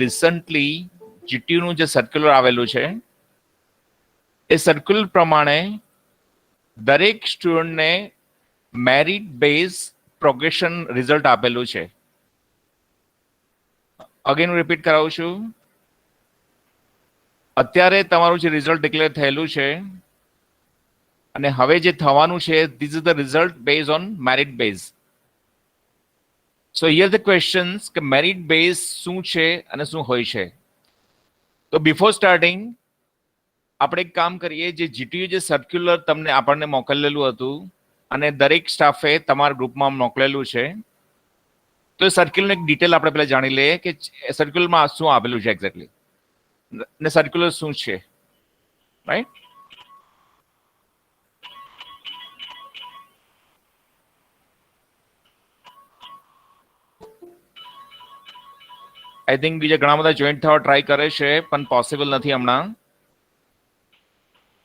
Recently જીટીયુનું જે circular આવેલું છે એ સર્ક્યુલર પ્રમાણે દરેક સ્ટુડન્ટને મેરિટ બેઝ પ્રોગ્રેશન રિઝલ્ટ આપેલું છે. અગેન હું રિપીટ કરાવું છું. અત્યારે તમારું જે રિઝલ્ટ ડિક્લેર થયેલું છે અને હવે જે થવાનું છે, this is the result base on merit base. So here the questions કે મેરિટ બેઝ શું છે અને શું હોય છે. તો બિફોર સ્ટાર્ટિંગ આપણે એક કામ કરીએ, જે જીટીયુ જે સર્ક્યુલર તમને આપણને મોકલેલું હતું અને દરેક સ્ટાફે તમારા ગ્રુપમાં મોકલેલું છે, તો એ સર્ક્યુલર એક ડિટેલ આપણે પહેલા જાણી લઈએ કે સર્ક્યુલરમાં શું આપેલું છે એક્ઝેક્ટલી, ને સર્ક્યુલર શું છે, રાઈટ? આઈ થિંક બીજા ઘણા બધા જોઈન્ટ થવા ટ્રાય કરે છે પણ પોસિબલ નથી હમણાં.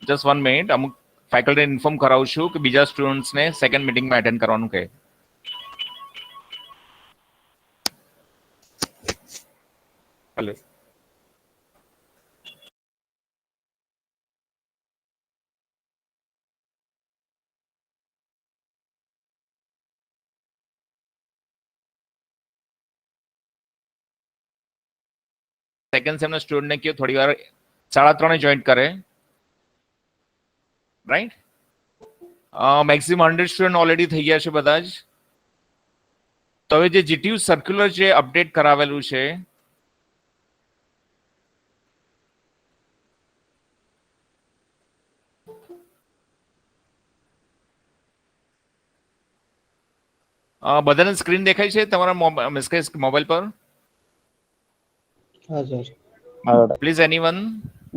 જસ્ટ 1 મિનિટ, અમુક ફેકલ્ટીને ઇન્ફોર્મ કરાવું છું કે બીજા સ્ટુડન્ટ્સને સેકન્ડ મીટિંગમાં એટેન્ડ કરવાનું કહે. હેલો. સેકન્ડ સેમના સ્ટુડન્ટને કહો થોડી વાર 3:30 જોઈન્ટ કરે, રાઈટ? મેક્સિમમ 100 સ્ટુડન્ટ ઓલરેડી થઈ ગયા છે બધા જ. તો હવે જે જીટીયુ સર્ક્યુલર જે અપડેટ કરાવેલું છે, બધાને સ્ક્રીન દેખાય છે તમારા મોબાઈલ પર? હા સર. Please anyone?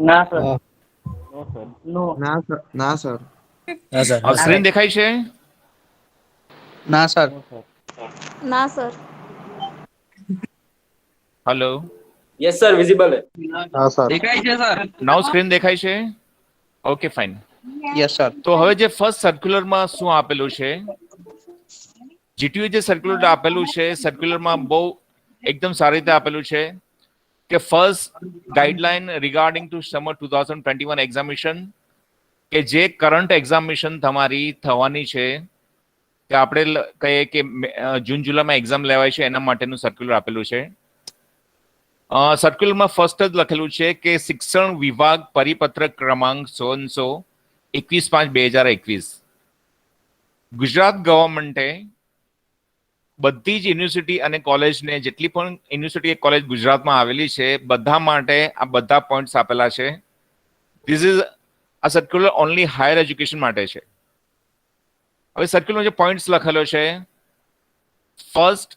ના સર. ના સર. સ્ક્રીન દેખાય છે? ના સર. ના sir. Hello. Yes sir, visible હે. હા સર. દેખાય છે સર. નાઉ સ્ક્રીન દેખાય છે? Okay fine. Yes sir. તો હવે જે ફર્સ્ટ સર્ક્યુલરમાં શું આપેલું છે, જીટીયુ જે સર્ક્યુલર આપેલું છે, સર્ક્યુલરમાં બહુ એકદમ સારી રીતે આપેલું છે કે first guideline regarding to summer 2021 examination, કે જે કરંટ એક્ઝામિનેશન તમારી થવાની છે, કે આપણે કહીએ કે જૂન જુલાઈમાં એક્ઝામ લેવાય છે, એના માટેનું સર્ક્યુલર આપેલું છે. સર્ક્યુલરમાં ફર્સ્ટ જ લખેલું છે કે શિક્ષણ વિભાગ પરિપત્ર ક્રમાંક 21/5/2021, ગુજરાત ગવર્મેન્ટે બધી જ યુનિવર્સિટી અને કોલેજને, જેટલી પણ યુનિવર્સિટી કોલેજ ગુજરાતમાં આવેલી છે, બધા માટે આ બધા પોઈન્ટ્સ આપેલા છે. ધીસ ઇઝ આ સર્ક્યુલર ઓનલી હાયર એજ્યુકેશન માટે છે. હવે સર્ક્યુલર જે પોઈન્ટ્સ લખેલો છે, first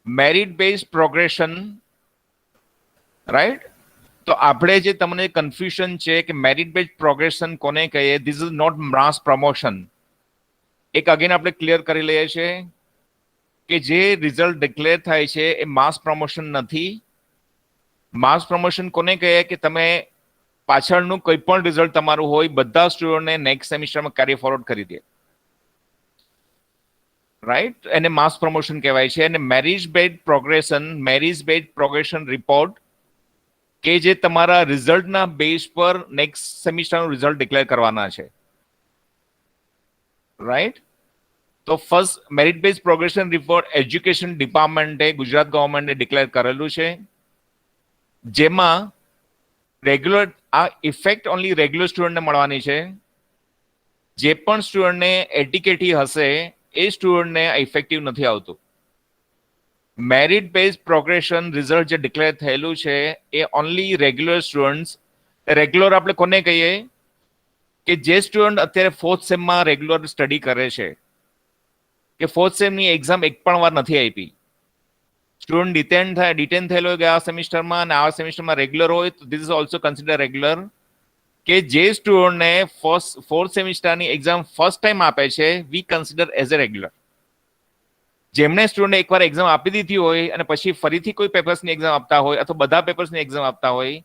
merit base progression, right? તો આપણે જે તમને કન્ફ્યુઝન છે કે મેરિટ બેઝ પ્રોગ્રેશન કોને કહીએ, this is not mass promotion. એક અગેન આપણે ક્લિયર કરી લઈએ છીએ કે જે રિઝલ્ટ ડિક્લેર થાય છે એ માસ પ્રમોશન નથી. માસ પ્રમોશન કોને કહીએ કે તમે પાછળનું કોઈ પણ રિઝલ્ટ તમારું હોય, બધા સ્ટુડન્ટને નેક્સ્ટ સેમિસ્ટરમાં કેરી ફોરવર્ડ કરી દે, રાઈટ? એને માસ પ્રમોશન કહેવાય છે. અને મેરિટ બેઝ પ્રોગ્રેશન રિપોર્ટ, કે જે તમારા રિઝલ્ટના બેઝ પર નેક્સ્ટ સેમિસ્ટરનું રિઝલ્ટ ડિક્લેર કરવાના છે, રાઈટ? તો first merit base progression report education ડિપાર્ટમેન્ટે, ગુજરાત ગવર્મેન્ટે ડિક્લેર કરેલું છે, જેમાં રેગ્યુલર આ ઇફેક્ટ ઓનલી રેગ્યુલર સ્ટુડન્ટને મળવાની છે. જે પણ સ્ટુડન્ટને એટીકેટી હશે એ સ્ટુડન્ટને ઇફેક્ટિવ નથી આવતું. મેરિટ બેઝ પ્રોગ્રેશન રિઝલ્ટ જે ડિક્લેર થયેલું છે એ ઓનલી રેગ્યુલર સ્ટુડન્ટ્સ, રેગ્યુલર આપણે કોને કહીએ કે જે સ્ટુડન્ટ અત્યારે 4th સેમમાં રેગ્યુલર સ્ટડી કરે છે, કે 4th સેમની એક્ઝામ એક પણ વાર નથી આપી, સ્ટુડન્ટ ડિટેન થયેલો હોય ગયા સેમિસ્ટરમાં અને આ સેમિસ્ટરમાં રેગ્યુલર હોય, તો this is also consider regular. કે જે સ્ટુડન્ટને 4th સેમિસ્ટરની એક્ઝામ ફર્સ્ટ ટાઈમ આપે છે, વી કન્સિડર એઝ એ રેગ્યુલર. જેમણે સ્ટુડન્ટ એકવાર એક્ઝામ આપી દીધી હોય અને પછી ફરીથી કોઈ પેપર્સની એક્ઝામ આપતા હોય અથવા બધા પેપર્સની એક્ઝામ આપતા હોય,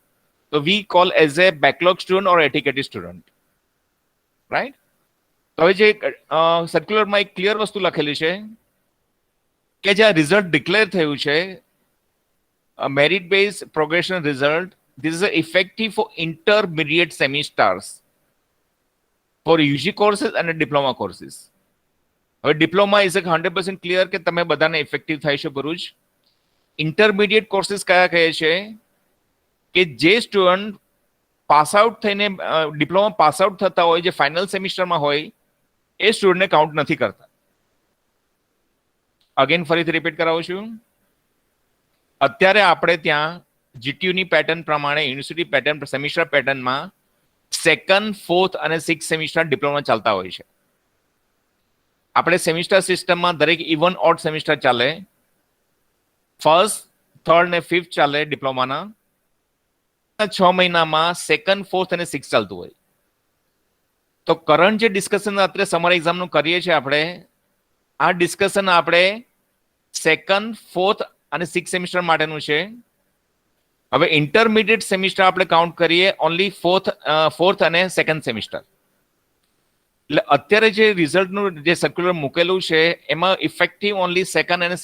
તો વી call as a backlog student or ATKT student, right? તો હવે જે સર્ક્યુલરમાં એક ક્લિયર વસ્તુ લખેલી છે કે જે આ રિઝલ્ટ ડિક્લેર થયું છે merit based progression result. This is effective for intermediate semesters for UG courses and diploma courses. હવે ડિપ્લોમા ઇઝ 100% ક્લિયર કે તમે બધાને ઇફેક્ટિવ થાય છે ભરૂચ. ઇન્ટરમીડિયેટ કોર્સીસ કયા કહે છે કે જે સ્ટુડન્ટ પાસ આઉટ થઈને ડિપ્લોમા પાસ આઉટ થતા હોય, જે ફાઇનલ સેમિસ્ટરમાં હોય, એ સ્ટુડન્ટને કાઉન્ટ નથી કરતા. અગેન ફરીથી રિપીટ કરાવું છું. અત્યારે આપણે ત્યાં જીટીયુની પેટર્ન પ્રમાણે યુનિવર્સિટી પેટર્ન સેમિસ્ટર પેટર્નમાં સેકન્ડ, ફોર્થ અને સિક્સ સેમિસ્ટર ડિપ્લોમા ચાલતા હોય છે. આપણે સેમિસ્ટર સિસ્ટમમાં દરેક ઇવન ઓડ સેમિસ્ટર ચાલે. ફર્સ્ટ, થર્ડ ને ફિફ્થ ચાલે ડિપ્લોમાના. 6 મહિનામાં સેકન્ડ, ફોર્થ અને સિક્સ ચાલતું હોય. તો કરંટ જે ડિસ્કશન અત્યારે સમર એક્ઝામનું કરીએ છીએ આપણે, આ ડિસ્કશન આપણે સેકન્ડ, ફોર્થ અને સિક્સ સેમિસ્ટર માટેનું છે. હવે ઇન્ટરમીડિયેટ સેમિસ્ટર આપણે કાઉન્ટ કરીએ ઓનલી ફોર્થ અને સેકન્ડ સેમિસ્ટર. એટલે અત્યારે જે રિઝલ્ટનું જે સર્ક્યુલર મૂકેલું છે એમાં ઇફેક્ટિવ ઓનલી સેકન્ડ અને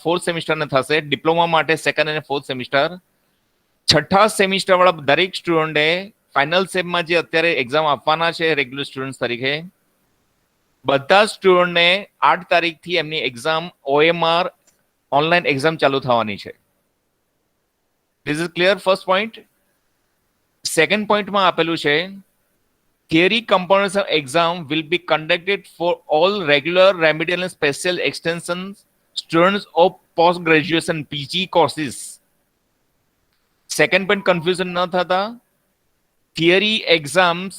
ફોર્થ સેમિસ્ટરને થશે. ડિપ્લોમા માટે સેકન્ડ અને ફોર્થ સેમિસ્ટર. છઠ્ઠા સેમિસ્ટર વાળા દરેક સ્ટુડન્ટે ફાઇનલ સેમમાં જે અત્યારે એક્ઝામ આપવાના છે રેગ્યુલર સ્ટુડન્ટ તરીકે, બધા સ્ટુડન્ટને 8 તારીખથી એમની એક્ઝામ OMR ઓનલાઈન એક્ઝામ ચાલુ થવાની છે. This is clear first point. Second પોઈન્ટમાં આપેલું છે theory components of exam will be conducted for all regular remedial and special extension students of post graduation PG courses. Second point confusion ન થતા. theory exams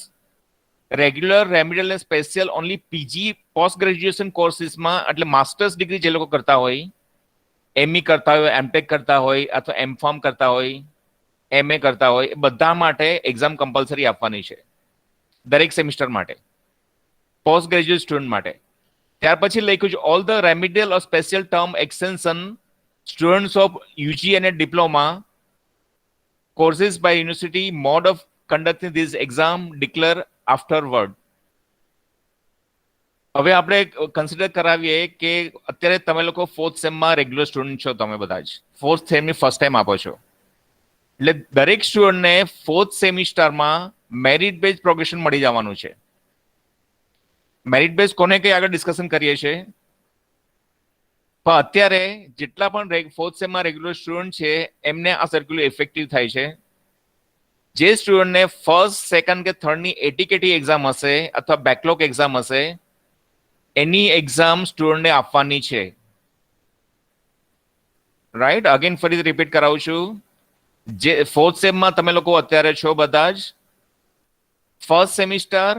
regular remedial અને special only PG post graduation કોર્સીસમાં, એટલે masters degree જે લોકો કરતા હોય, ME કરતા હોય, MTech કરતા હોય અથવા MPharm કરતા હોય, MA કરતા હોય, એ બધા માટે એક્ઝામ કમ્પલસરી આપવાની છે દરેક સેમિસ્ટર માટે, પોસ્ટ ગ્રેજ્યુએટ સ્ટુડન્ટ માટે. ત્યાર પછી લખ્યું છે all the remedial or special term extension students of UG અને diploma courses by university mode of conducting this exam declare afterward. હવે આપણે કન્સિડર કરાવીએ કે અત્યારે તમે લોકો ફોર્થ સેમમાં રેગ્યુલર સ્ટુડન્ટ છો, તમે બધા જ ફોર્થ સેમની ફર્સ્ટ ટાઈમ આપો છો. એટલે દરેક સ્ટુડન્ટને ફોર્થ સેમિસ્ટરમાં મેરિટ બેઝ પ્રોગ્રેશન મળી જવાનું છે. મેરિટ બેઝ કોને કઈ આગળ ડિસ્કશન કરીએ છીએ, પણ અત્યારે જેટલા પણ ફોર્થ સેમમાં રેગ્યુલર સ્ટુડન્ટ છે એમને આ સર્ક્યુલર ઇફેક્ટિવ થાય છે. જે સ્ટુડન્ટને ફર્સ્ટ, સેકન્ડ કે થર્ડની એટીકેટી એક્ઝામ હશે અથવા બેકલોગ એક્ઝામ હશે, એની એક્ઝામ સ્ટુડન્ટને આપવાની છે. રાઈટ. અગેન ફરીથી રિપીટ કરાવું છું. જે ફોર્થ સેમમાં તમે લોકો અત્યારે છો બધા જ, ફર્સ્ટ સેમિસ્ટર,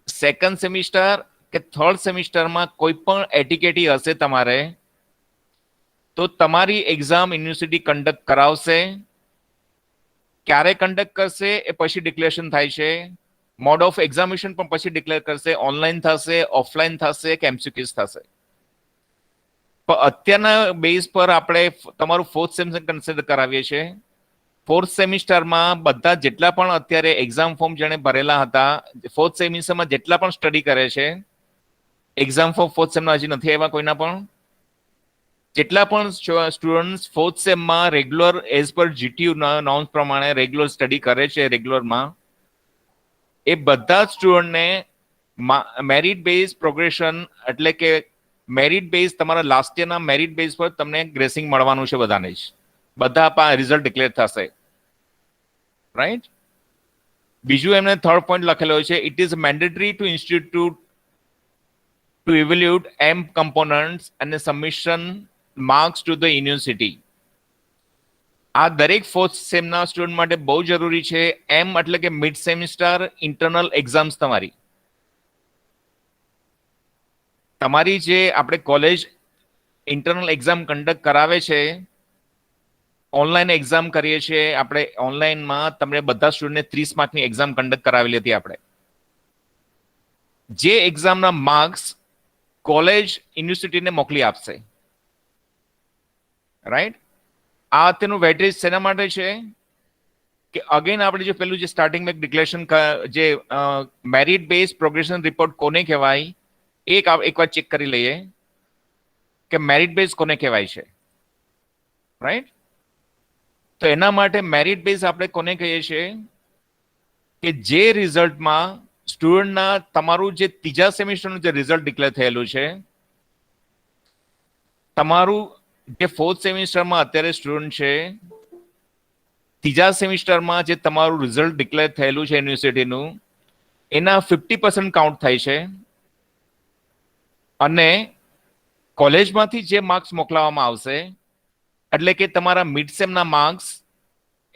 સેકન્ડ સેમિસ્ટર કે થર્ડ સેમિસ્ટરમાં કોઈ પણ એટીકેટી હશે તમારે, તો તમારી એક્ઝામ યુનિવર્સિટી કન્ડક્ટ કરાવશે. ક્યારે કન્ડક્ટ કરશે એ પછી ડિક્લેરેશન થાય છે. મોડ ઓફ એક્ઝામિનેશન પણ પછી ડિક્લેર કરશે. ઓનલાઈન થશે, ઓફલાઈન થશે કે MCQs થશે. પણ અત્યારના બેઝ પર આપણે તમારું ફોર્થ સેમિસ્ટર કન્સિડર કરાવીએ છીએ. ફોર્થ સેમિસ્ટરમાં બધા જેટલા પણ અત્યારે એક્ઝામ ફોર્મ જેણે ભરેલા હતા, ફોર્થ સેમિસ્ટરમાં જેટલા પણ સ્ટડી કરે છે, એક્ઝામ ફોર્મ ફોર્થ સેમના હજી નથી આવ્યા કોઈના પણ, જેટલા પણ સ્ટુડન્ટ્સ ફોર્થ સેમમાં regular as per GTU norms પ્રમાણે રેગ્યુલર સ્ટડી કરે છે રેગ્યુલરમાં, એ બધા સ્ટુડન્ટને મેરિટ બેઝ પ્રોગ્રેશન, એટલે કે મેરિટ બેઝ તમારા લાસ્ટ યરના મેરિટ બેઝ પર તમને ગ્રેસિંગ મળવાનું છે બધાને જ. બધા રિઝલ્ટ ડિક્લેર થશે. રાઈટ. બીજું એમને થર્ડ પોઈન્ટ લખેલો છે, it is mandatory to institute to evaluate M components અને submission marks to the university. આ દરેક ફોર્થ સેમના સ્ટુડન્ટ માટે બહુ જરૂરી છે. M એટલે કે મિડ સેમિસ્ટર ઇન્ટરનલ એક્ઝામ્સ. તમારી જે આપણે કોલેજ ઇન્ટરનલ એક્ઝામ કન્ડક્ટ કરાવે છે, ઓનલાઈન એક્ઝામ કરીએ છીએ આપણે. ઓનલાઈનમાં તમને બધા સ્ટુડન્ટને 30 માર્કની એક્ઝામ કન્ડક્ટ કરાવેલી હતી આપણે. જે એક્ઝામના માર્ક્સ કોલેજ યુનિવર્સિટીને મોકલી આપશે. રાઈટ. આ તેનું વેટેજ શેના માટે છે કે અગેન આપણે જે પેલું જે સ્ટાર્ટિંગમાં ડિક્લેરેશન જે મેરિટ બેઝ પ્રોગ્રેશન રિપોર્ટ કોને કહેવાય, એક વાર ચેક કરી લઈએ કે મેરિટ બેઝ કોને કહેવાય છે. રાઈટ. તો એના માટે મેરિટ બેઝ આપણે કોને કહીએ છીએ કે જે રિઝલ્ટમાં સ્ટુડન્ટના તમારું જે ત્રીજા સેમિસ્ટરનું જે રિઝલ્ટ ડિક્લેર થયેલું છે, તમારું જે ફોર્થ સેમિસ્ટરમાં અત્યારે સ્ટુડન્ટ છે, ત્રીજા સેમિસ્ટરમાં જે તમારું રિઝલ્ટ ડિક્લેર થયેલું છે યુનિવર્સિટીનું, એના 50% કાઉન્ટ થાય છે. અને કોલેજમાંથી જે માર્ક્સ મોકલાવવામાં આવશે, એટલે કે તમારા મિડ સેમના માર્ક્સ,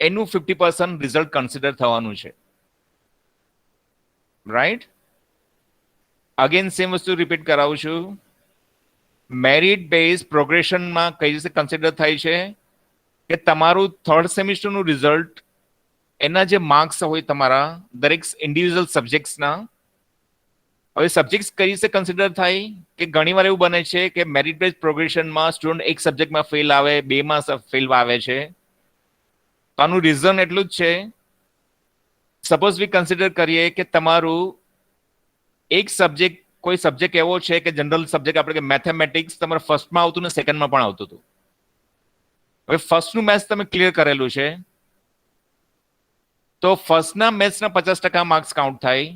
એનું 50% રિઝલ્ટ કન્સિડર થવાનું છે. રાઈટ? અગેન સેમ વસ્તુ રિપીટ કરાવું છું. મેરિટ બેઝ પ્રોગ્રેશનમાં કઈ રીતે કન્સિડર થાય છે કે તમારું થર્ડ સેમિસ્ટરનું રિઝલ્ટ, એના જે માર્ક્સ હોય તમારા દરેક ઇન્ડિવિજ્યુઅલ સબ્જેક્ટ્સના, હવે સબ્જેક્ટ્સ કઈ રીતે કન્સિડર થાય કે ઘણીવાર એવું બને છે કે મેરિટ બેઝ પ્રોગ્રેશનમાં સ્ટુડન્ટ એક સબ્જેક્ટમાં ફેલ આવે, બેમાં ફેલ આવે છે. તો આનું રીઝન એટલું જ છે, સપોઝ વી કન્સિડર કરીએ કે તમારું એક સબ્જેક્ટ, કોઈ સબ્જેક્ટ એવો છે કે જનરલ સબ્જેક્ટ આપણે કે મેથેમેટિક્સ તમારે ફર્સ્ટમાં આવતું ને સેકન્ડમાં પણ આવતું હતું. હવે ફર્સ્ટનું મેથ્સ તમે ક્લિયર કરેલું છે, તો ફર્સ્ટના મેથ્સના 50% માર્ક્સ કાઉન્ટ થાય,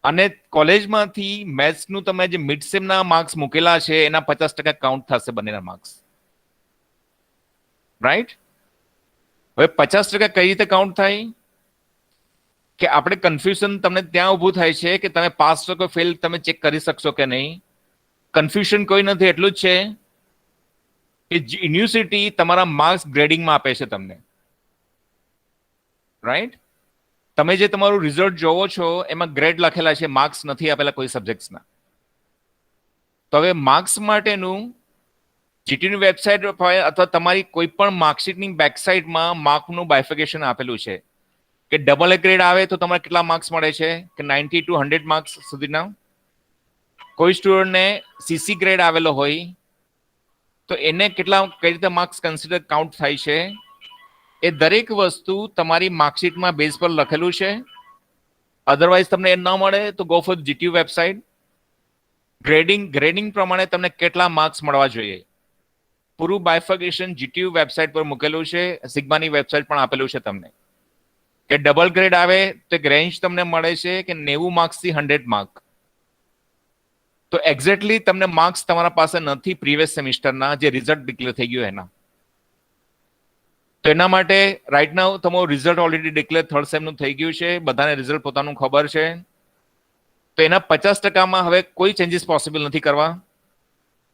અને કોલેજમાંથી મેથ્સનું તમે જે મિડ સેમના માર્ક્સ મૂકેલા છે એના 50% કાઉન્ટ થશે બંનેના માર્ક્સ. રાઈટ? હવે 50% કઈ રીતે કાઉન્ટ થાય કે આપણે કન્ફ્યુઝન તમને ત્યાં ઊભું થાય છે કે તમે પાસ છો કે ફેલ તમે ચેક કરી શકશો કે નહીં. કન્ફ્યુઝન કોઈ નથી, એટલું જ છે કે યુનિવર્સિટી તમારા માર્ક્સ ગ્રેડિંગમાં આપે છે તમને. રાઈટ? તમે જે તમારું રિઝલ્ટ જોવો છો એમાં ગ્રેડ લખેલા છે, માર્ક્સ નથી આપેલા કોઈ સબ્જેક્ટ્સના. તો હવે માર્ક્સ માટેનું જીટીની વેબસાઇટ અથવા તમારી કોઈ પણ માર્કશીટની બેકસાઇડમાં માર્કનું બાયફિકેશન આપેલું છે કે ડબલ એ ગ્રેડ આવે તો તમારે કેટલા માર્ક્સ મળે છે કે 90 to 100 માર્ક્સ સુધીના. કોઈ સ્ટુડન્ટને સીસી ગ્રેડ આવેલો હોય તો એને કેટલા કઈ રીતે માર્ક્સ કન્સિડર કાઉન્ટ થાય છે, એ દરેક વસ્તુ તમારી માર્કશીટમાં બેઝ પર લખેલું છે. અધરવાઇઝ તમને એ ન મળે તો go for GTU website. Grading પ્રમાણે તમને કેટલા માર્ક્સ મળવા જોઈએ, પૂરું બાયફિકેશન જીટીયુ વેબસાઇટ પર મૂકેલું છે. સિગ્માની વેબસાઇટ પણ આપેલું છે તમને કે ડબલ ગ્રેડ આવે તો રેન્જ તમને મળે છે કે 90 માર્ક્સથી 100 માર્ક. તો એક્ઝેક્ટલી તમને માર્ક્સ તમારા પાસે નથી પ્રીવિયસ સેમિસ્ટરના જે રિઝલ્ટ ડિક્લેર થઈ ગયું એના. તો એના માટે રાઈટ નાઉ તમારું રિઝલ્ટ ઓલરેડી ડિક્લેર થર્ડ સેમનું થઈ ગયું છે, બધાને રિઝલ્ટ પોતાનું ખબર છે. તો એના 50%માં હવે કોઈ ચેન્જીસ પોસિબલ નથી કરવા.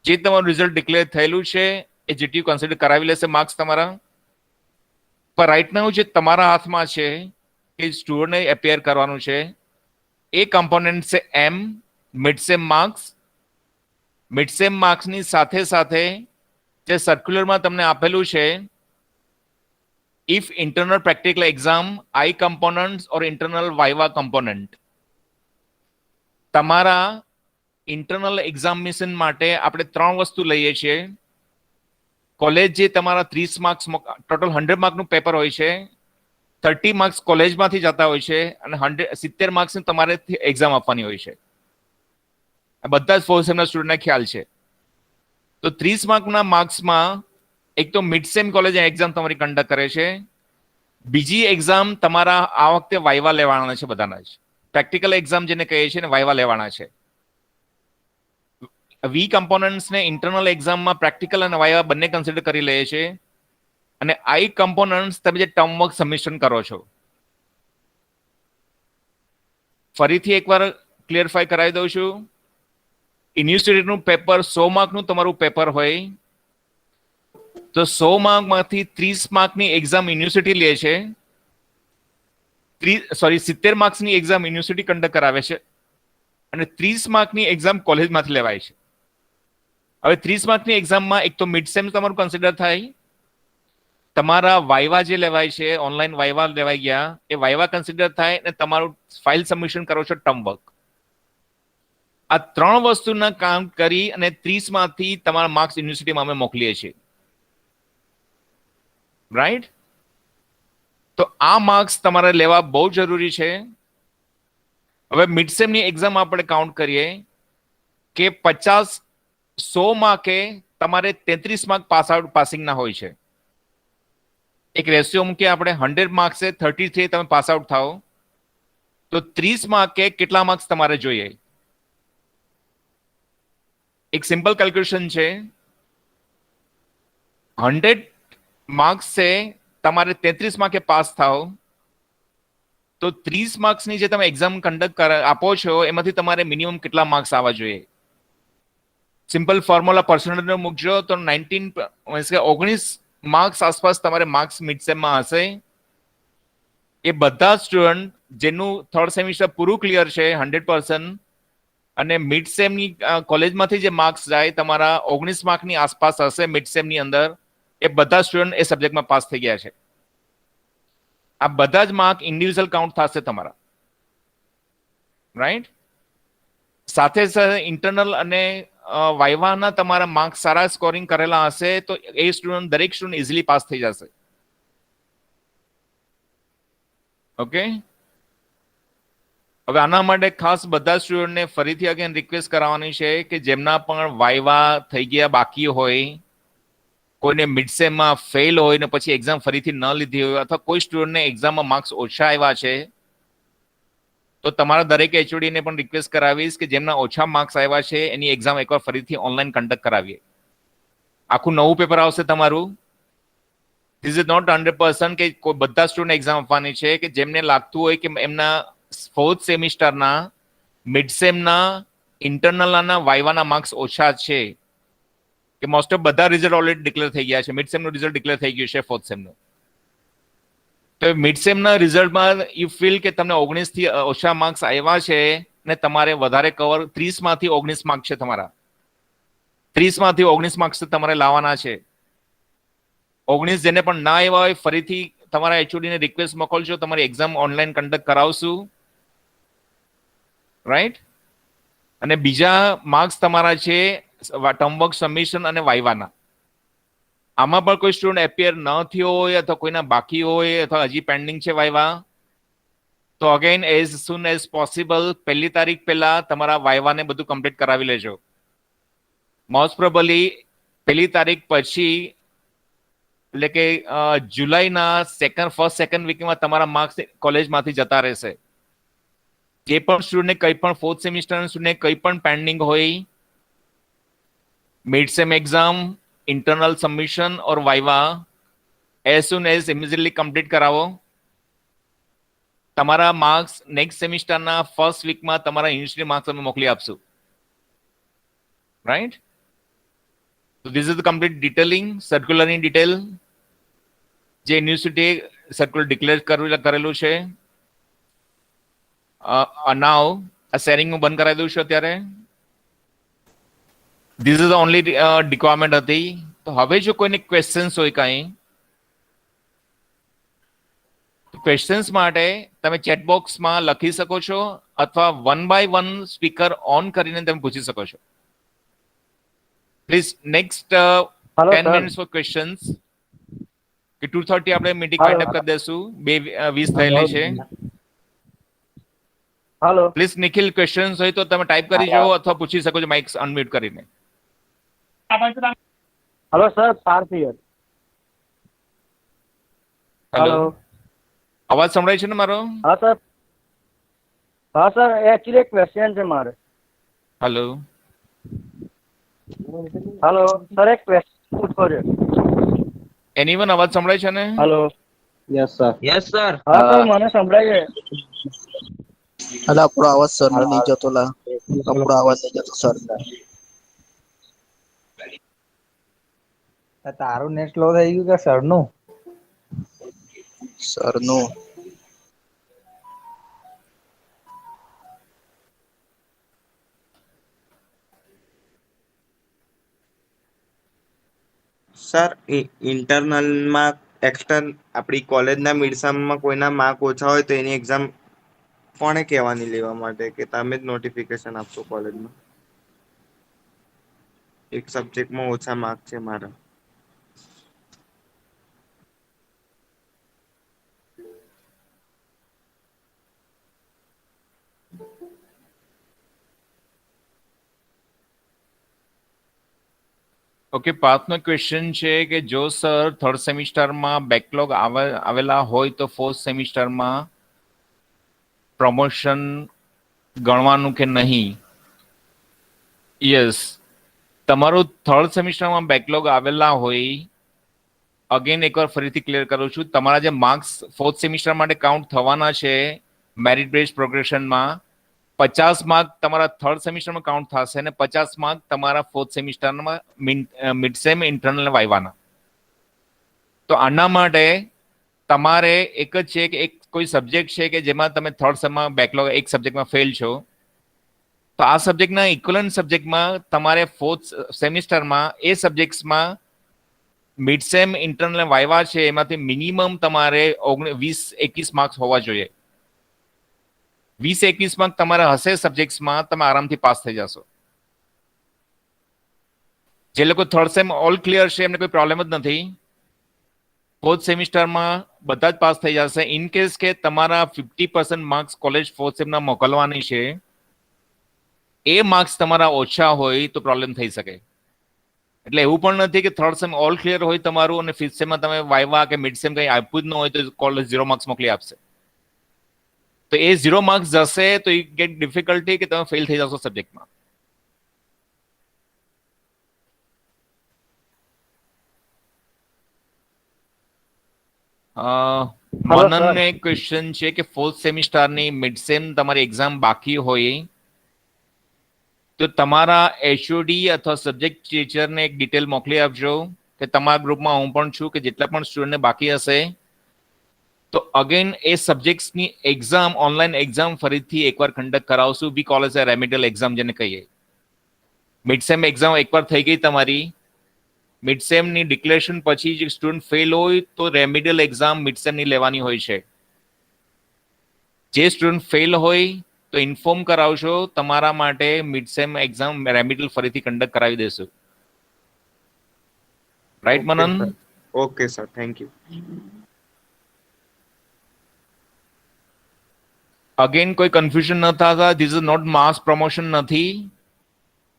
જે તમારું રિઝલ્ટ ડિક્લેર થયેલું છે એ જીટીયુ કન્સિડર કરાવી લેશે માર્ક્સ તમારા. પણ રાઈટ નાઉ જે તમારા હાથમાં છે કે સ્ટુડન્ટને એપિયર કરવાનું છે, એ કમ્પોનન્ટ છે એમ, mid sem marks. Mid sem માર્ક્સની સાથે સાથે જે સર્ક્યુલરમાં તમને આપેલું છે, if internal practical exam, I components or internal viva component. તમારા ઇન્ટરનલ એક્ઝામિનેશન માટે આપણે 3 વસ્તુ લઈએ છીએ. કોલેજ જે તમારા 30 માર્ક્સ, ટોટલ 100 માર્કનું પેપર હોય છે, 30 માર્ક્સ કોલેજમાંથી જતા હોય છે અને 70 માર્ક્સની તમારે એક્ઝામ આપવાની હોય છે. આ બધા જ ફોર્થ સેમના સ્ટુડન્ટને ખ્યાલ છે. તો 30 માર્કના માર્ક્સમાં એક તો મિડ સેમ કોલેજ એક્ઝામ તમારી કન્ડક્ટ કરે છે, બીજી એક્ઝામ તમારા આ વખતે વાઇવા લેવાના છે બધાના જ. પ્રેક્ટિકલ એક્ઝામ જેને કહીએ છીએ ને વાઇવા લેવાના છે. વી કમ્પોનન્ટ્સને ઇન્ટરનલ એક્ઝામમાં પ્રેક્ટિકલ અને વાઇવા બંને કન્સિડર કરી લઈએ છીએ. અને આઈ કમ્પોનન્ટ્સ તમે જે ટર્મ વર્ક સબમિશન કરો છો. ફરીથી એકવાર ક્લિયરફાઈ કરાવી દઉં છું. યુનિવર્સિટીનું પેપર 100 માર્કનું તમારું પેપર હોય તો 100 માર્કમાંથી 30 માર્કની એક્ઝામ યુનિવર્સિટી લે છે. 70 માર્ક્સની એક્ઝામ યુનિવર્સિટી કન્ડક્ટ કરાવે છે અને 30 માર્કની એક્ઝામ કોલેજમાંથી લેવાય છે. હવે 30 માર્કની એક્ઝામમાં એક તો મિડ સેમ તમારું કન્સિડર થાય, તમારા વાઇવા જે લેવાય છે, ઓનલાઈન વાઇવા લેવાઈ ગયા, એ વાઇવા કન્સિડર થાય અને તમારું ફાઇલ સબમિશન કરો છો ટર્મ વર્ક. આ 3 વસ્તુના કામ કરી અને 30 માંથી તમારા માર્ક્સ યુનિવર્સિટીમાં અમે મોકલીએ છીએ. રાઈટ? તો આ માર્ક્સ તમારે લેવા બહુ જરૂરી છે. હવે મિડ સેમની એક્ઝામ આપણે કાઉન્ટ કરીએ કે 100 માર્કે તમારે 33 માર્ક પાસિંગના હોય છે. એક રેશિયો મૂકીએ આપણે 100 માર્ક્સે 33 તમે પાસ આઉટ થાઓ તો 30 માર્કે કેટલા માર્ક્સ તમારે જોઈએ? એક સિમ્પલ કેલ્ક્યુલેશન છે. 100 માર્ક્સ છે તમારે 33 માર્કે પાસ થાઓ તો 30 માર્ક્સની જે તમે એક્ઝામ કન્ડક્ટ આપો છો એમાંથી તમારે મિનિમમ કેટલા માર્ક્સ આવવા જોઈએ? સિમ્પલ ફોર્મ્યુલા પર્સન્ટેજનો મૂકજો તો 19 માર્ક્સ આસપાસ તમારે માર્ક્સ મિડ સેમમાં હશે. એ બધા સ્ટુડન્ટ જેનું થર્ડ સેમિસ્ટર પૂરું ક્લિયર છે 100% અને મિડ સેમની કોલેજમાંથી જે માર્ક્સ જાય તમારા 19 માર્કની આસપાસ હશે મિડ સેમની અંદર, એ બધા સ્ટુડન્ટ એ સબ્જેક્ટમાં પાસ થઈ ગયા છે. આ બધા જ માર્ક ઇન્ડિવિજ્યુઅલ કાઉન્ટ થશે તમારા, રાઈટ? સાથે સાથે ઇન્ટરનલ અને વાઇવાના તમારા માર્ક્સ સારા સ્કોરિંગ કરેલા હશે તો એ સ્ટુડન્ટ દરેક સ્ટુડન્ટ ઇઝીલી પાસ થઈ જશે. ઓકે, હવે આના માટે ખાસ બધા સ્ટુડન્ટને ફરીથી અગેન રિક્વેસ્ટ કરાવવાની છે કે જેમના પણ વાઇવા થઈ ગયા બાકી હોય, કોઈને મિડસેમમાં ફેલ હોય ને પછી એક્ઝામ ફરીથી ન લીધી હોય અથવા કોઈ સ્ટુડન્ટને એક્ઝામમાં માર્ક્સ ઓછા આવ્યા છે તો તમારા દરેક એચઓડીને પણ રિક્વેસ્ટ કરાવીશ કે જેમના ઓછા માર્ક્સ આવ્યા છે એની એક્ઝામ એકવાર ફરીથી ઓનલાઈન કન્ડક્ટ કરાવીએ. આખું નવું પેપર આવશે તમારું. ધીસ ઇઝ નોટ 100% કે કોઈ બધા સ્ટુડન્ટ એક્ઝામ આપવાની છે કે જેમને લાગતું હોય કે એમના ફોર્થ સેમિસ્ટરના મિડસેમના ઇન્ટરનલના વાઇવાના માર્ક્સ ઓછા છે, કે મોસ્ટ ઓફ બધા રિઝલ્ટ ઓલરેડી ડિક્લેર થઈ ગયા છે. મિડસેમનું રિઝલ્ટ ડિક્લેર થઈ ગયું છે ફોર્થ સેમનું. તો મિડસેમના રિઝલ્ટમાં યુ ફીલ કે તમને 19 થી ઓછા માર્ક્સ આવ્યા છે ને તમારે વધારે કવર 30 માંથી 19 માર્ક્સ છે તમારા, 30 માંથી 19 માર્ક્સ તમારે લાવવાના છે. 19 જેને પણ ના આવ્યા હોય ફરીથી તમારા એચઓડીને રિક્વેસ્ટ મોકલજો, તમારી એક્ઝામ ઓનલાઈન કન્ડક્ટ કરાવશું, રાઈટ? અને બીજા માર્ક્સ તમારા છે ટર્મ વર્ક સબમિશન અને વાઇવાના. આમાં પણ કોઈ સ્ટુડન્ટ એપિયર ન થયો હોય અથવા કોઈના બાકી હોય અથવા હજી પેન્ડિંગ છે વાઇવા, તો again as soon as possible 1 તારીખ પહેલા તમારા વાઇવાને બધું કમ્પ્લીટ કરાવી લેજો. મોસ્ટ પ્રોબેબલી 1 તારીખ પછી એટલે કે જુલાઈના ફર્સ્ટ સેકન્ડ વીકમાં તમારા માર્ક્સ કોલેજમાંથી જતા રહેશે. જે પણ સ્ટુડન્ટને કંઈ પણ ફોર્થ સેમિસ્ટર સ્ટુડન્ટને કંઈ પણ પેન્ડિંગ હોય, mid sem exam, internal submission और viva as soon as immediately complete करावो. તમારા માર્ક્સ નેક્સ્ટ સેમિસ્ટરના ફર્સ્ટ વીકમાં તમારા યુનિવર્સિટી માર્ક્સ અમે મોકલી આપશું, right? So this is the complete detailing, circular in detail જે યુનિવર્સિટી સર્ક્યુલર ડિક્લેર કરેલું છે. નાઉ આ શેરિંગ હું બંધ કરાવી દઉં છું અત્યારે. This is the only requirement હતી. તો હવે જો કોઈને ક્વેશ્ચન્સ હોય કાંઈ તો ક્વેશ્ચન્સ માટે તમે ચેટ બોક્સમાં લખી શકો છો અથવા 1 by 1 સ્પીકર ઓન કરીને તમે પૂછી શકો છો. Please next 10 minutes for questions. કે 2:30 આપણે મીટિંગ વાઇન્ડ અપ કરી દેશું. 2:20 થયેલી છે. हेलो પ્લીઝ નિખિલ ક્વેશ્ચન્સ હોય તો તમે ટાઈપ કરી જાઓ અથવા પૂછી શકો છો માઇક અનમ્યુટ કરીને. Hello sir Parth here hello, અવાજ સંભળાય છે ને મારો? हाँ सर एक्चुअली एक क्वेश्चन है मारे. હેલો, हेलो सर एक क्वेश्चन पूछो रे. એનીવન અવાજ સંભળાય છે ને? Hello yes sir. Yes sir. हाँ सर મને સંભળાય છે. અલા આપણો અવાજ સર નો નહીં જતો લા. આપણો અવાજ નહીં જતો સર. તારું નેટ સ્લો થઈ ગયું કે સરનું? સર નું. સર ઇન્ટરનલમાં આપણી કોલેજના મિડસમમાં કોઈના માર્ક ઓછા હોય તો એની એક્ઝામ કોણે કહેવાની લેવા માટે કે તમે જ નોટિફિકેશન આપશો કોલેજમાં? એક સબ્જેક્ટમાં ઓછા માર્ક છે મારા. ઓકે, પાથનો ક્વેશ્ચન છે કે જો સર થર્ડ સેમિસ્ટરમાં બેકલોગ આવેલા હોય તો ફોર્થ સેમિસ્ટરમાં પ્રમોશન ગણવાનું કે નહીં? યસ, તમારું થર્ડ સેમિસ્ટરમાં બેકલોગ આવેલા હોય, અગેન એકવાર ફરીથી ક્લિયર કરું છું, તમારા જે માર્ક્સ ફોર્થ સેમિસ્ટર માટે કાઉન્ટ થવાના છે મેરિટ બેઝ પ્રોગ્રેશનમાં, 50 માર્ક તમારા થર્ડ સેમિસ્ટરમાં કાઉન્ટ થશે અને 50 માર્ક તમારા ફોર્થ સેમિસ્ટરમાં મિડ સેમ ઇન્ટરનલ વાયવાના. તો આના માટે તમારે એક જ છે કે એક કોઈ સબ્જેક્ટ છે કે જેમાં તમે થર્ડ સેમમાં બેકલોગ એક સબ્જેક્ટમાં ફેલ છો, તો આ સબ્જેક્ટના ઇક્વલન્ટ સબ્જેક્ટમાં તમારે ફોર્થ સેમિસ્ટરમાં એ સબ્જેક્ટ્સમાં મિડ સેમ ઇન્ટરનલ વાયવા છે એમાંથી મિનિમમ તમારે 20-21 માર્ક્સ હોવા જોઈએ. 20-21 માર્ક તમારા હશે સબ્જેક્ટ્સમાં, તમે આરામથી પાસ થઈ જશો. જે લોકો થર્ડ સેમ ઓલ ક્લિયર છે એમને કોઈ પ્રોબ્લેમ જ નથી, ફોર્થ સેમિસ્ટરમાં બધા જ પાસ થઈ જશે. ઇન કેસ કે તમારા 50% માર્ક્સ કોલેજ ફોર્થ સેમના મોકલવાની છે, એ માર્ક્સ તમારા ઓછા હોય તો પ્રોબ્લેમ થઈ શકે. એટલે એવું પણ નથી કે થર્ડ સેમ ઓલ ક્લિયર હોય તમારું અને ફિફ્થ સેમમાં તમે વાયવા કે મિડ સેમ કંઈ આપ્યું જ ન હોય તો કોલેજ 0 માર્ક્સ મોકલી આપશે. તો એ 0 માર્ક્સ જશે તો એ ગેટ ડિફિકલ્ટી કે તમે ફેલ થઈ જશો સબ્જેક્ટમાં. મનનને ક્વેશ્ચન છે કે ફોર્થ સેમિસ્ટરની મિડ સેમ તમારી એક્ઝામ બાકી હોય તો તમારા એચઓડી અથવા સબ્જેક્ટ ટીચરને એક ડિટેલ મોકલી આપજો કે તમારા ગ્રુપમાં હું પણ છું કે જેટલા પણ સ્ટુડન્ટને બાકી હશે તો અગેન એ સબ્જેક્ટ્સની એક્ઝામ ઓનલાઈન એક્ઝામ ફરીથી એકવાર કન્ડક્ટ કરાવશું. We call as a remedial exam જેને કહીએ. મિડ સેમ એક્ઝામ એકવાર થઈ ગઈ તમારી, મિડ સેમની ડિક્લેરેશન પછી જે સ્ટુડન્ટ ફેલ હોય તો રેમિડિયલ એક્ઝામ મિડ સેમની લેવાની હોય છે. જે સ્ટુડન્ટ ફેલ હોય તો ઇન્ફોર્મ કરાવશો, તમારા માટે મિડ સેમ એક્ઝામ રેમિડિયલ ફરીથી કન્ડક્ટ કરાવી દેશું. Right Manan? Okay sir, thank you. Again કોઈ કન્ફ્યુઝન ન થતા, this is not mass promotion નથી.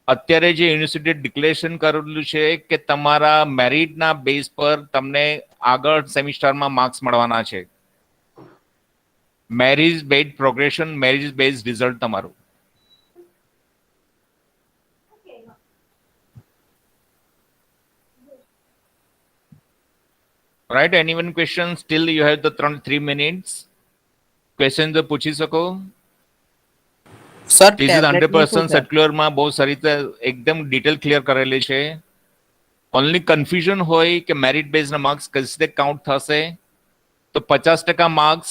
અત્યારે જે યુનિવર્સિટીએ ડિક્લેરેશન કરેલું છે કે તમારા મેરિટના બેઝ પર તમને આગળ સેમિસ્ટરમાં માર્ક્સ મળવાના છે. Merit base progression, merit base result તમારું. Right? Anyone question? Still you have the 3 minutes. Question તો પૂછી શકો. સર ધીસ ઇઝ 100% સર્ક્યુલરમાં બહુ સારી રીતે એકદમ ડિટેલ ક્લિયર કરેલી છે. ઓનલી કન્ફ્યુઝન હોય કે મેરિટ બેઝના માર્ક્સ કઈ રીતે કાઉન્ટ થશે, તો 50% માર્ક્સ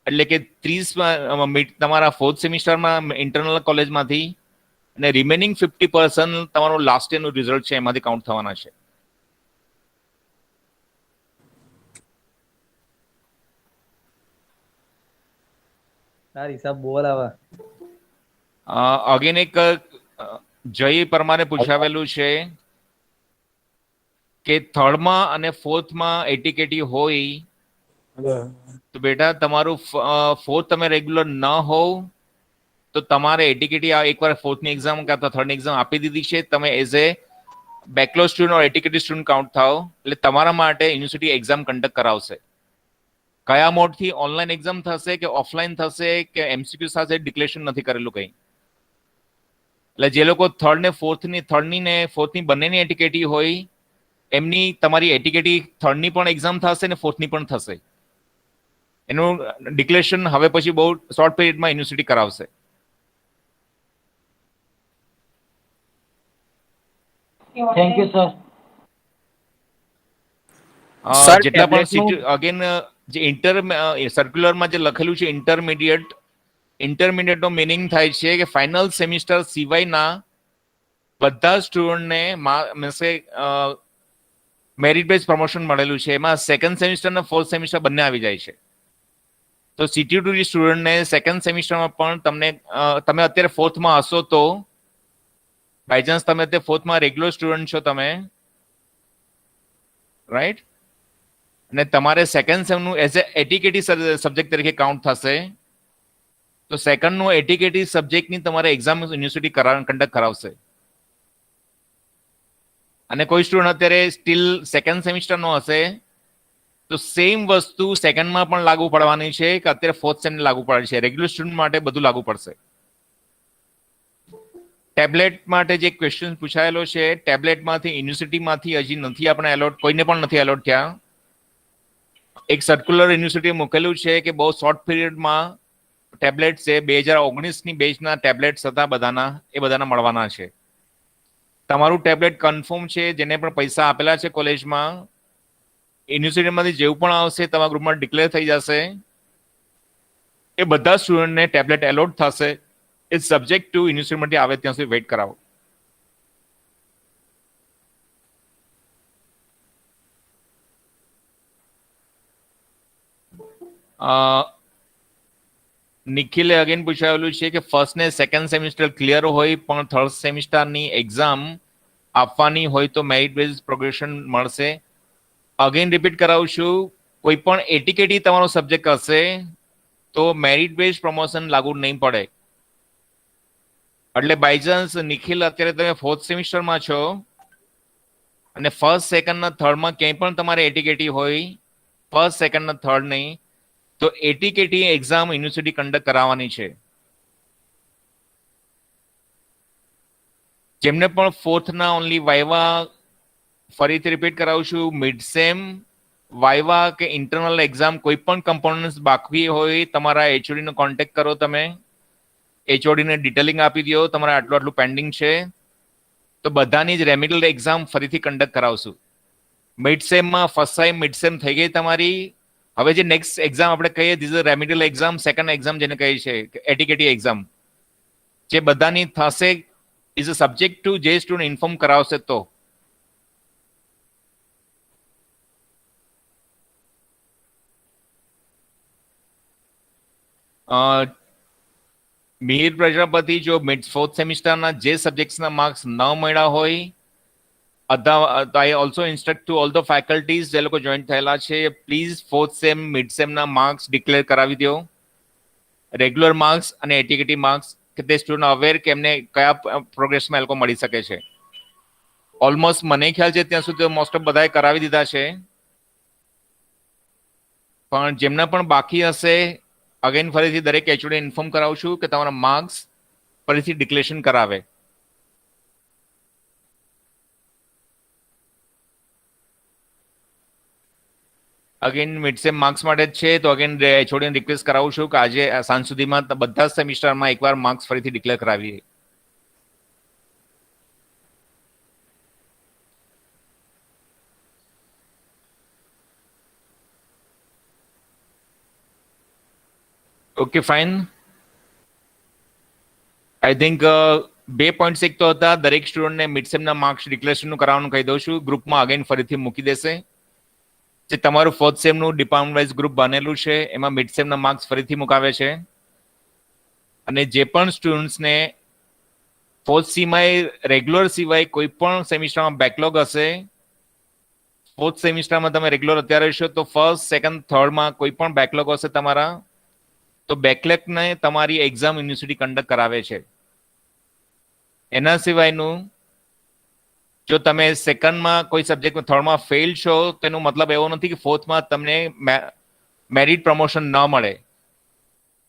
એટલે કે 30 તમારા ફોર્થ સેમિસ્ટરમાં ઇન્ટરનલ કોલેજમાંથી અને રિમેનિંગ 50% તમારું લાસ્ટ યરનું રિઝલ્ટ છે એમાંથી કાઉન્ટ થવાના છે. તાર હિસાબ બોલ આવે. અગેન એક જય પરમારે પૂછાવેલું છે કે થર્ડમાં અને ફોર્થમાં એટીકેટી હોય તો બેટા તમારું ફોર્થ તમે રેગ્યુલર ન હોવ તો તમારે એટીકેટી એકવાર ફોર્થની એક્ઝામ કે અથવા થર્ડની એક્ઝામ આપી દીધી છે, તમે as a backlog student or ATKT student count થાવ એટલે તમારા માટે યુનિવર્સિટી એક્ઝામ કન્ડક્ટ કરાવશે. કયા મોડથી ઓનલાઈન એક્ઝામ થશે કે ઓફલાઈન થશે કે એમસીક્યુ થશે ડિક્લેરેશન નથી કરેલું કંઈ. એટલે જે લોકો થર્ડની ને ફોર્થની બંનેની એટીકેટી હોય એમની તમારી એટીકેટી થર્ડની પણ એક્ઝામ થશે ને ફોર્થની પણ થશે. એનું ડિક્લેરેશન હવે પછી બહુ શોર્ટ પીરિયડમાં યુનિવર્સિટી કરાવશે. Thank you sir. જેટલા પણ અગેન જે સર્ક્યુલરમાં જે લખેલું છે ઇન્ટરમીડિયેટનો મિનિંગ થાય છે કે ફાઇનલ સેમિસ્ટર સિવાયના બધા સ્ટુડન્ટને મેરિટ બેઝ પ્રમોશન મળેલું છે. એમાં સેકન્ડ સેમિસ્ટર અને ફોર્થ સેમિસ્ટર બંને આવી જાય છે. તો CTU સ્ટુડન્ટને સેકન્ડ સેમિસ્ટરમાં પણ તમે અત્યારે ફોર્થમાં હશો તો બાયચાન્સ તમે અત્યારે ફોર્થમાં રેગ્યુલર સ્ટુડન્ટ છો તમે, રાઈટ? અને તમારે સેકન્ડ સેમનું એઝ એ એટીકેટી સબ્જેક્ટ તરીકે કાઉન્ટ થશે. તો સેકન્ડનું એટીકેટી સબ્જેક્ટની તમારે એક્ઝામ યુનિવર્સિટી કન્ડક્ટ કરાવશે. અને કોઈ સ્ટુડન્ટ અત્યારે સ્ટીલ સેકન્ડ સેમિસ્ટરનો હશે તો સેમ વસ્તુ સેકન્ડમાં પણ લાગુ પડવાની છે કે અત્યારે ફોર્થ સેમ લાગુ પડે છે. રેગ્યુલર સ્ટુડન્ટ માટે બધું લાગુ પડશે. ટેબ્લેટ માટે જે ક્વેશ્ચન પૂછાયેલો છે, ટેબ્લેટમાંથી યુનિવર્સિટીમાંથી હજી નથી આપણે એલોટ, કોઈને પણ નથી એલોટ થયા. એક સર્ક્યુલર યુનિવર્સિટીએ મૂકેલું છે કે બહુ શોર્ટ પીરિયડમાં ટેબ્લેટ છે 2019ની બેચના ટેબ્લેટ્સ હતા બધાના, એ બધાના મળવાના છે. તમારું ટેબ્લેટ કન્ફર્મ છે, જેને પણ પૈસા આપેલા છે કોલેજમાં, યુનિવર્સિટીમાંથી જેવું પણ આવશે તમારા ગ્રુપમાં ડિક્લેર થઈ જશે. એ બધા સ્ટુડન્ટને ટેબ્લેટ એલોટ થશે. એ સબ્જેક્ટ ટુ યુનિવર્સિટીમાંથી આવે ત્યાં સુધી વેઇટ કરાવો. નિખિલે અગેન પૂછાયેલું છે કે ફર્સ્ટ ને સેકન્ડ સેમિસ્ટર ક્લિયર હોય પણ થર્ડ સેમિસ્ટરની એક્ઝામ આપવાની હોય તો મેરિટ બેઝ પ્રોગ્રેશન મળશે. અગેન રિપીટ કરાવું છું, કોઈ પણ એટીકેટી તમારો સબ્જેક્ટ હશે તો મેરિટ બેઝ પ્રમોશન લાગુ નહીં પડે. એટલે બાયચાન્સ નિખિલ અત્યારે તમે ફોર્થ સેમિસ્ટરમાં છો અને ફર્સ્ટ સેકન્ડ ના થર્ડમાં ક્યાંય પણ તમારે એટીકેટી હોય, ફર્સ્ટ સેકન્ડ ના થર્ડ નહીં, તો એટીકેટી એક્ઝામ યુનિવર્સિટી કન્ડક્ટ કરાવવાની છે. જેમને પણ ફોર્થના ઓનલી વાયવા, ફરીથી રિપીટ કરાવું છું, મિડ સેમ વાયવા કે ઇન્ટરનલ એક્ઝામ કોઈ પણ કમ્પોનન્ટ્સ બાકી હોય, તમારા એચઓડી નો કોન્ટેક્ટ કરો. તમે એચઓડી ને ડિટેલિંગ આપી દો, તમારે આટલું આટલું પેન્ડિંગ છે, તો બધાની જ રેમિડલ એક્ઝામ ફરીથી કન્ડક્ટ કરાવશું. મિડ સેમમાં ફર્સ્ટ ટાઈમ મિડ સેમ થઈ ગઈ તમારી. હવે જે નેક્સ્ટ એક્ઝામ આપણે કહીએ this is remedial exam, second exam જેને કહીએ છે એટીકેટી એક્ઝામ, જે બધાની થશે ઇઝ અ સબ્જેક્ટ ટુ જે સ્ટુડન્ટ ઇન્ફોર્મ કરાવશે. તો મિહિર પ્રજાપતિ, જો મિડ ફોર્થ સેમિસ્ટરના જે સબ્જેક્ટ્સના માર્ક્સ ન મળ્યા હોય, I also instruct to all the faculties જે લોકો જોઈન થયેલા છે, પ્લીઝ ફોર્થ સેમ મિડ સેમના માર્ક્સ ડિક્લેર કરાવી દો. રેગ્યુલર માર્ક્સ અને એટીકેટી માર્ક્સ, કે તે સ્ટુડન્ટ અવેર કે એમને કયા પ્રોગ્રેસમાં એ લોકો મળી શકે છે. ઓલમોસ્ટ મને ખ્યાલ છે ત્યાં સુધી મોસ્ટ ઓફ બધાએ કરાવી દીધા છે, પણ જેમના પણ બાકી હશે અગેન ફરીથી દરેક એચઓડી ઇન્ફોર્મ કરાવું છું કે તમારા માર્ક્સ ફરીથી ડિક્લેરેશન કરાવે. અગેન મિડ સેમ માર્ક્સ માટે જ છે, તો અગેન એચઓડીને રિક્વેસ્ટ કરાવું છું કે આજે સાંજ સુધીમાં બધા સેમિસ્ટરમાં એકવાર માર્ક્સ ફરીથી ડિક્લેર કરાવીએ. Okay fine. I think 2 points એક તો હતા, દરેક સ્ટુડન્ટને મિડ સેમના માર્ક્સ ડિક્લેરેશનનું કરાવવાનું કહી દઉં છું. ગ્રુપમાં અગેન ફરીથી મૂકી દેશે. જે તમારું ફોર્થ સેમનું ડિપાર્ટમેન્ટ વાઇઝ ગ્રુપ બનેલું છે એમાં મિડ સેમના માર્ક્સ ફરીથી મુકાવે છે. અને જે પણ સ્ટુડન્ટ્સને ફોર્થ સિવાય રેગ્યુલર સિવાય કોઈ પણ સેમિસ્ટરમાં બેકલોગ હશે, ફોર્થ સેમિસ્ટરમાં તમે રેગ્યુલર અત્યારે હશો તો ફર્સ્ટ સેકન્ડ થર્ડમાં કોઈ પણ બેકલોગ હશે તમારા, તો બેકલેગને તમારી એક્ઝામ યુનિવર્સિટી કન્ડક્ટ કરાવે છે. એના સિવાયનું જો તમે સેકન્ડમાં કોઈ સબ્જેક્ટમાં થર્ડમાં ફેલ છો તો એનો મતલબ એવો નથી કે ફોર્થમાં તમને મેરિટ પ્રમોશન ન મળે.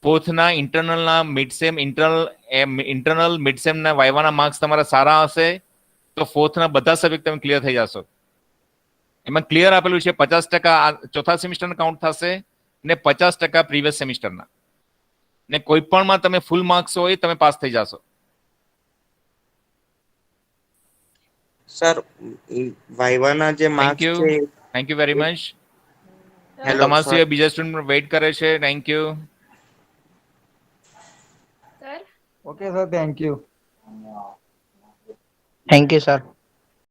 ફોર્થના ઇન્ટરનલના મિડસેમ ઇન્ટરનલ મિડસેમના વાયવાના માર્ક્સ તમારા સારા હશે તો ફોર્થના બધા સબ્જેક્ટ તમે ક્લિયર થઈ જશો. એમાં ક્લિયર આપેલું છે 50% ચોથા સેમિસ્ટરના કાઉન્ટ થશે ને 50% પ્રીવિયસ સેમિસ્ટરના, ને કોઈ પણમાં તમે ફૂલ માર્ક્સ હોય તમે પાસ થઈ જશો. સર વાયવાના જે માર્ક્સ છે, thank you very much. Hello તમારા સર, સિવાય બીજા સ્ટુડન્ટ વેઇટ કરે છે. Thank you. Sir okay sir, thank you. Thank you sir.